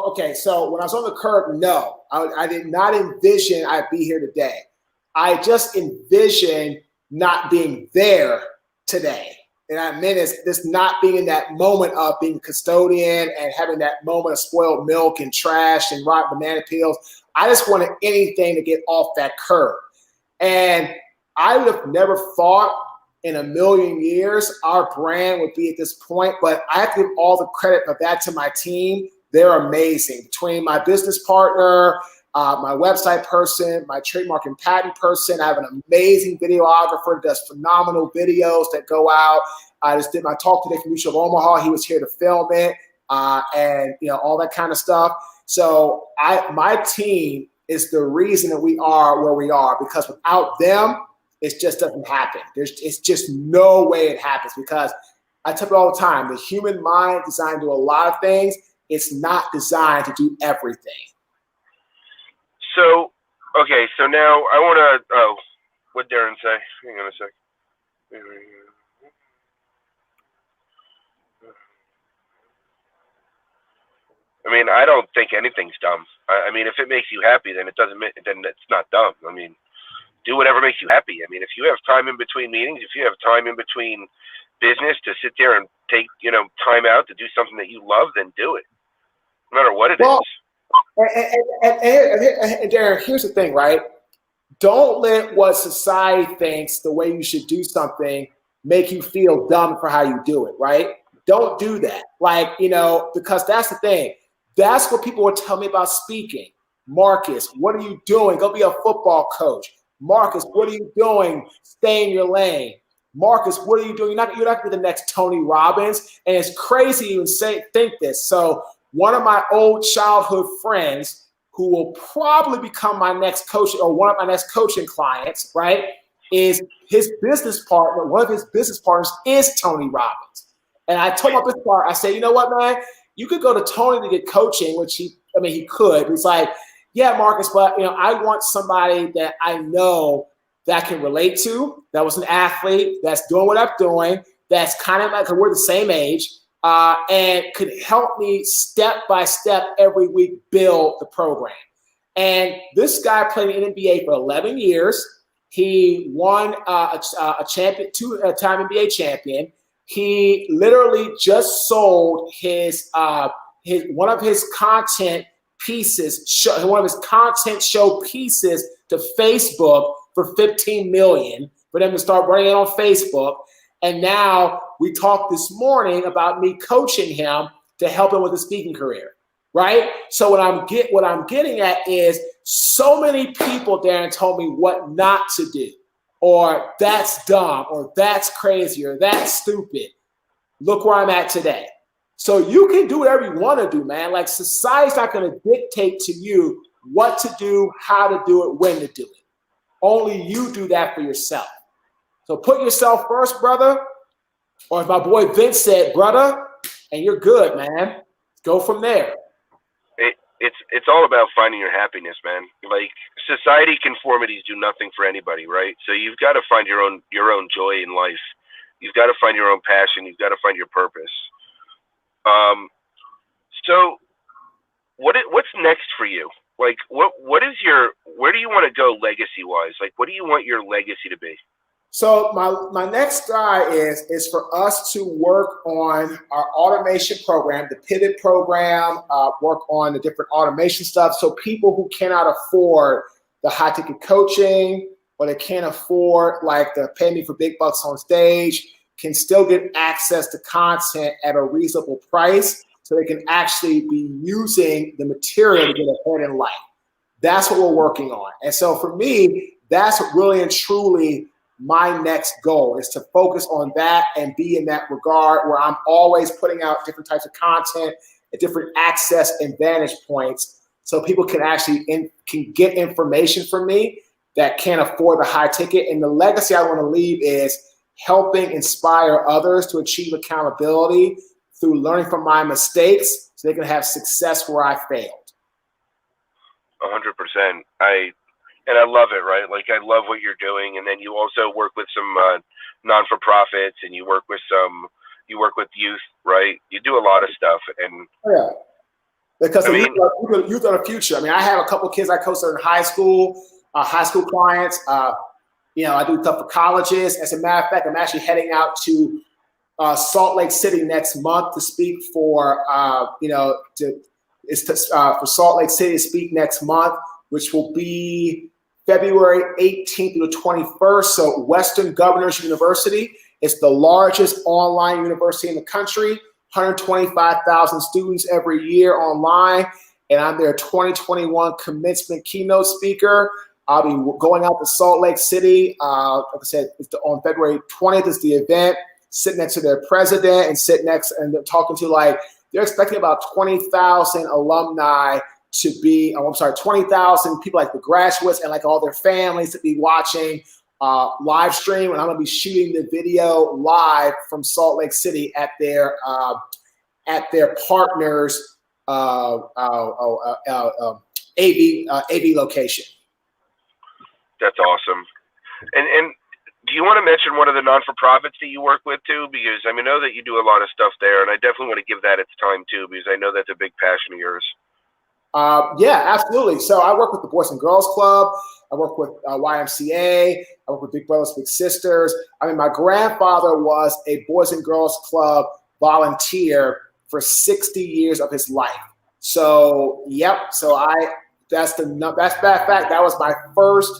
Okay. So when I was on the curb, no, I did not envision I'd be here today. I just envisioned not being there today. And I meant is this not being in that moment of being custodian and having that moment of spoiled milk and trash and rotten banana peels. I just wanted anything to get off that curb. And I would have never thought in a million years our brand would be at this point, but I have to give all the credit of that to my team. They're amazing. Between my business partner, my website person, my trademark and patent person, I have an amazing videographer that does phenomenal videos that go out. I just did my talk today from Mutual of Omaha. He was here to film it, and all that kind of stuff. So my team is the reason that we are where we are, because without them, it just doesn't happen. It's just no way it happens, because I tell you all the time, the human mind is designed to do a lot of things. It's not designed to do everything. So, okay, so now I want to, what'd Darren say? Hang on a sec. I mean, I don't think anything's dumb. I mean, if it makes you happy, then then it's not dumb. I mean, do whatever makes you happy. I mean, if you have time in between meetings, if you have time in between business to sit there and take, time out to do something that you love, then do it. No matter what it is. And Darren, here's the thing, right? Don't let what society thinks the way you should do something make you feel dumb for how you do it, right? Don't do that. Because that's the thing. That's what people would tell me about speaking. Marques, what are you doing? Go be a football coach. Marques, what are you doing? Stay in your lane. Marques, what are you doing? You're not going to be the next Tony Robbins. And it's crazy to even think this. So one of my old childhood friends who will probably become my next coach or one of my next coaching clients, right, is his business partner. One of his business partners is Tony Robbins. And I told my business partner, I said, you know what, man? You could go to Tony to get coaching, which he could. But he's like, yeah, Marques, but I want somebody that I know that I can relate to, that was an athlete, that's doing what I'm doing, that's kind of like, we're the same age, and could help me step by step every week build the program. And this guy played in the NBA for 11 years. He won a champion, two-time NBA champion. He literally just sold one of his content show pieces to Facebook for $15 million for them to start running it on Facebook. And now we talked this morning about me coaching him to help him with his speaking career, right? So what I'm getting at is so many people, Darren, told me what not to do, or that's dumb, or that's crazy, or that's stupid. Look where I'm at today. So you can do whatever you want to do, man. Like, society's not going to dictate to you what to do, how to do it, when to do it. Only you do that for yourself. So put yourself first, brother. Or as my boy Vince said, brother, and you're good, man. Go from there. It's all about finding your happiness, man. Like, society conformities do nothing for anybody, right? So you've got to find your own joy in life. You've got to find your own passion. You've got to find your purpose. So what's next for you? Like, where do you want to go legacy wise? Like, what do you want your legacy to be? So my next guy is for us to work on our automation program, the pivot program, work on the different automation stuff. So people who cannot afford the high ticket coaching, or they can't afford like the pay me for big bucks on stage, can still get access to content at a reasonable price, so they can actually be using the material to get ahead in life. That's what we're working on. And so for me, that's really and truly my next goal, is to focus on that and be in that regard where I'm always putting out different types of content at different access and vantage points, so people can actually can get information from me that can't afford the high ticket. And the legacy I want to leave is helping inspire others to achieve accountability through learning from my mistakes so they can have success where I failed. 100%. I love it, right? Like, I love what you're doing. And then you also work with some non-for-profits, and you work with youth, right? You do a lot of stuff. And yeah, because youth are the future. I mean, I have a couple of kids I coach in high school clients. I do stuff for colleges. As a matter of fact, I'm actually heading out to Salt Lake City next month to speak for for Salt Lake City to speak next month, which will be February 18th through the 21st. So Western Governors University. It's the largest online university in the country. 125,000 students every year online, and I'm their 2021 commencement keynote speaker. I'll be going out to Salt Lake City. Like I said, on February 20th is the event. Sitting next to their president and talking to, they're expecting about 20,000 alumni to be, 20,000 people, like the graduates and like all their families, to be watching live stream. And I'm going to be shooting the video live from Salt Lake City at their partners AV location. That's awesome. And do you want to mention one of the non-for-profits that you work with too? Because I know that you do a lot of stuff there, and I definitely want to give that its time too, because I know that's a big passion of yours. Yeah, absolutely. So I work with the Boys and Girls Club. I work with YMCA. I work with Big Brothers Big Sisters. I mean, my grandfather was a Boys and Girls Club volunteer for 60 years of his life. So, yep. So that's that fact. That was my first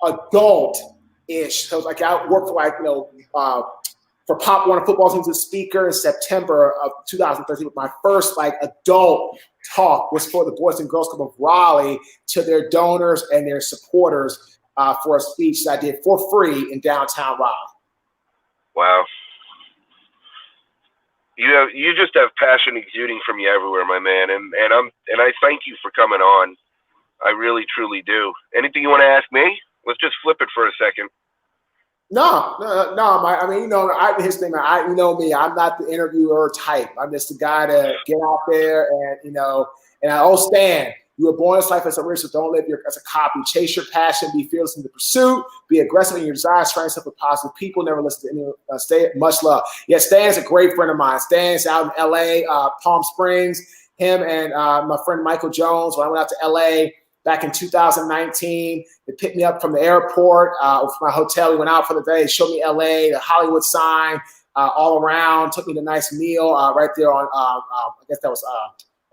adult-ish. So like I worked for Pop Warner football teams as speaker in September of 2013. My first adult talk was for the Boys and Girls Club of Raleigh to their donors and their supporters for a speech that I did for free in downtown Raleigh. Wow. You just have passion exuding from you everywhere, my man, and I thank you for coming on. I really truly do. Anything you want to ask me? Let's just flip it for a second. No. Here's the thing, man. You know me. I'm not the interviewer type. I'm just the guy to get out there and Stan, you were born in this life as a risk, so don't live as a copy. Chase your passion, be fearless in the pursuit, be aggressive in your desires, surround yourself with positive people, never listen to anyone. Stay much love. Yeah, Stan's a great friend of mine. Stan's out in LA, Palm Springs. Him and my friend Michael Jones, when I went out to LA back in 2019, they picked me up from the airport, from my hotel. We went out for the day, showed me LA, the Hollywood sign, all around, took me to a nice meal right there on, I guess that was,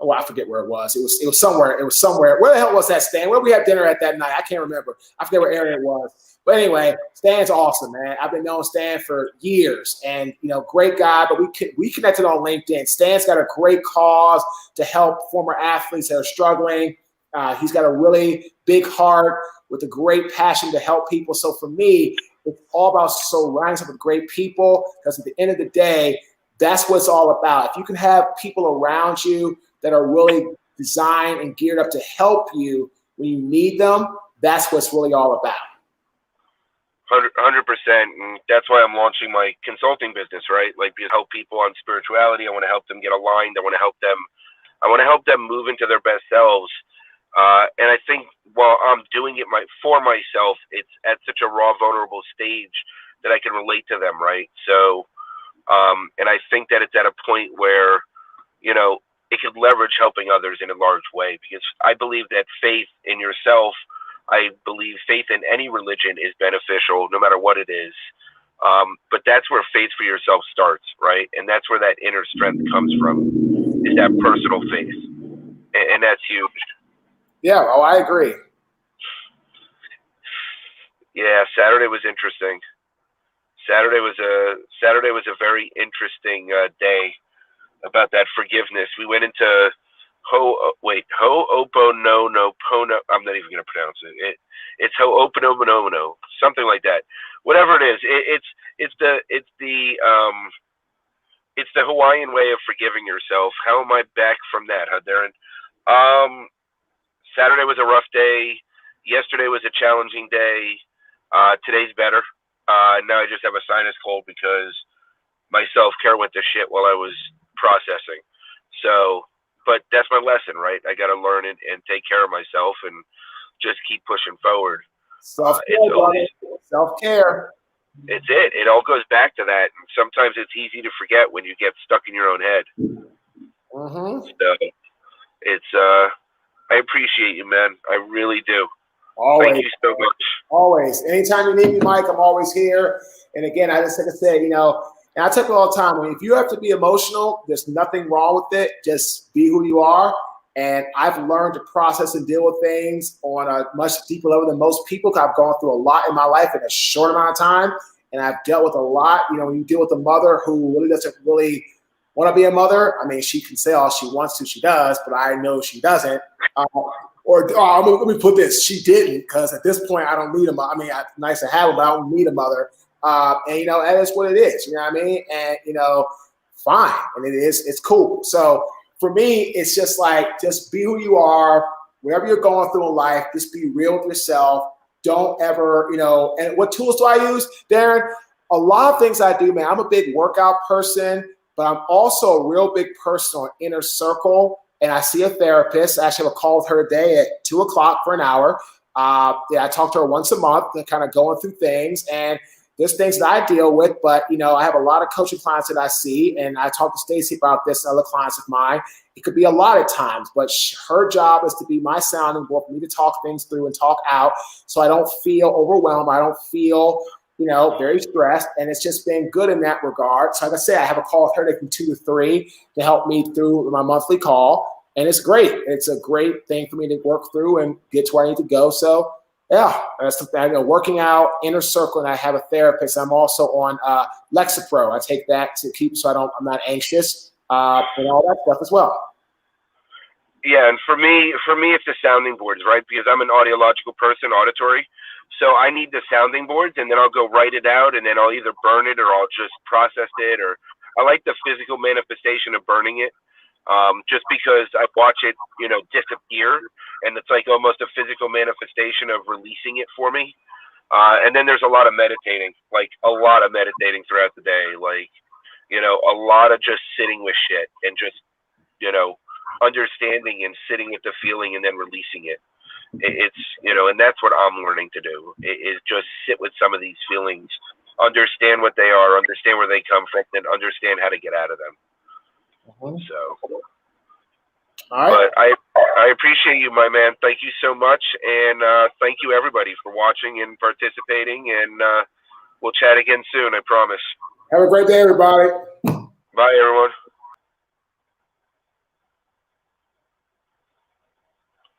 I forget where it was. It was somewhere. Where the hell was that, Stan? Where did we have dinner at that night? I can't remember. I forget what area it was. But anyway, Stan's awesome, man. I've been knowing Stan for years, and great guy. But we connected on LinkedIn. Stan's got a great cause to help former athletes that are struggling. He's got a really big heart with a great passion to help people. So for me, it's all about surrounding yourself with great people, because at the end of the day, that's what it's all about. If you can have people around you that are really designed and geared up to help you when you need them, that's what's really all about. 100%. And that's why I'm launching my consulting business, right? Like, to help people on spirituality. I want to help them get aligned. I want to help them move into their best selves. And I think while I'm doing it for myself, it's at such a raw, vulnerable stage that I can relate to them, right? So, and I think that it's at a point where, it could leverage helping others in a large way, because I believe that faith in yourself, I believe faith in any religion is beneficial, no matter what it is. But that's where faith for yourself starts, right? And that's where that inner strength comes from, is that personal faith. And that's huge. Yeah, I agree. Yeah, Saturday was interesting. Saturday was a very interesting day about that forgiveness. We went into Ho'oponopono. I'm not even going to pronounce it. It's Ho'oponopono, something like that. Whatever it is, it's the Hawaiian way of forgiving yourself. How am I back from that, huh, Darren? Saturday was a rough day. Yesterday was a challenging day. Today's better. Now I just have a sinus cold because my self-care went to shit while I was processing. So, but that's my lesson, right? I got to learn and take care of myself and just keep pushing forward. Self-care, brother. Self-care. It's it. It all goes back to that. And sometimes it's easy to forget when you get stuck in your own head. Mm-hmm. So it's I appreciate you, man. I really do. Always. Thank you so much. Always. Anytime you need me, Mike, I'm always here. And again, I just like I said, and I tell people all the time, if you have to be emotional, there's nothing wrong with it. Just be who you are. And I've learned to process and deal with things on a much deeper level than most people, because I've gone through a lot in my life in a short amount of time. And I've dealt with a lot. When you deal with a mother who really doesn't really want to be a mother, I mean, she can say all she wants to, she does, but I know she doesn't. Let me put this, she didn't, because at this point, I don't need a mother. I mean, it's nice to have her, but I don't need a mother. And that is what it is, you know what I mean? And, fine. And it's cool. So for me, it's just like, just be who you are, whatever you're going through in life, just be real with yourself. Don't ever, and what tools do I use, Darren? A lot of things I do, man. I'm a big workout person, but I'm also a real big person on inner circle. And I see a therapist. I actually have a call with her today at 2:00 for an hour. I talk to her once a month and kind of going through things. And there's things that I deal with, but, I have a lot of coaching clients that I see. And I talked to Stacy about this and other clients of mine. It could be a lot of times, but her job is to be my sounding board for me to talk things through and talk out so I don't feel overwhelmed. I don't feel, very stressed. And it's just been good in that regard. So like I said, I have a call with her from 2 to 3 to help me through my monthly call. And it's great. It's a great thing for me to work through and get to where I need to go. So, yeah, that's something, working out, inner circle, and I have a therapist. I'm also on Lexapro. I take that to keep I'm not anxious and all that stuff as well. Yeah, and for me, it's the sounding boards, right? Because I'm an audiological person, auditory. So I need the sounding boards, and then I'll go write it out, and then I'll either burn it or I'll just process it. Or I like the physical manifestation of burning it, just because I watch it, disappear, and it's like almost a physical manifestation of releasing it for me. And then there's a lot of meditating, throughout the day, a lot of just sitting with shit and just, understanding and sitting with the feeling and then releasing it. It's, and that's what I'm learning to do, is just sit with some of these feelings, understand what they are, understand where they come from, and understand how to get out of them. Mm-hmm. So, all right. But I appreciate you, my man. Thank you so much. And thank you, everybody, for watching and participating. And we'll chat again soon, I promise. Have a great day, everybody. Bye, everyone.